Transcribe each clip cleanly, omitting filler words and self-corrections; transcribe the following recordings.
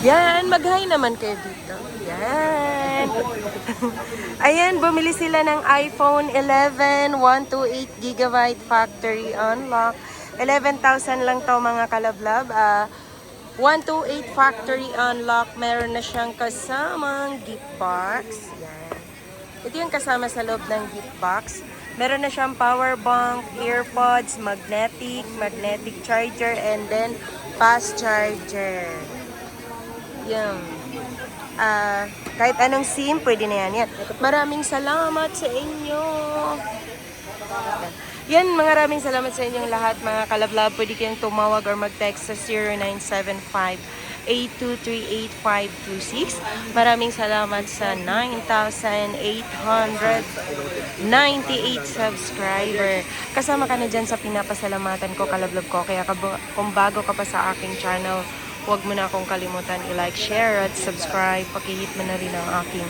Yan, mag-hi naman kayo dito. Yan. Ayan, bumili sila ng iPhone 11, 128GB factory unlock. 11,000 lang to mga kalablab. 128 factory unlock. Meron na siyang kasamang gift box. Yan. Ito yung kasama sa loob ng gift box. Meron na siyang power bank, earpods, magnetic charger, and then fast charger. Yan. Kahit anong SIM, pwede na yan. Maraming salamat sa inyo. Yan, maraming salamat sa inyong lahat, mga kalablab. Pwede kayong tumawag or mag-text sa 0975-823-8526. Maraming salamat sa 9,898 subscriber. Kasama ka na dyan sa pinapasalamatan ko, kalablab ko. Kaya kung bago ka pa sa aking channel, huwag mo na akong kalimutan i-like, share, at subscribe. Pakihit mo na rin ang aking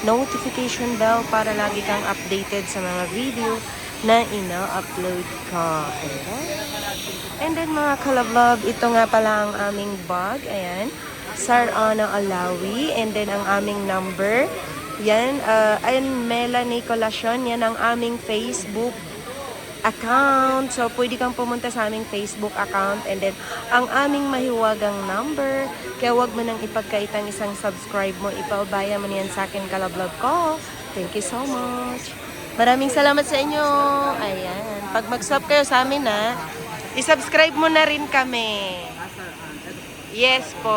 notification bell para lagi kang updated sa mga video na ina-upload ko. And then mga kalablog, ito nga pala ang aming bag. Ayan. Sarana Alawi. And then ang aming number. Yan. Ayan, Melanie Colacion. Yan ang aming Facebook account. So, pwede kang pumunta sa aming Facebook account. And then, ang aming mahiwagang number. Kaya wag mo nang ipagkaitang isang subscribe mo. Ipaubaya mo niyan sa akin, kalablog ko. Thank you so much. Maraming salamat sa inyo. Ayan. Pag mag-sub kayo sa amin, isubscribe mo na rin kami. Yes po.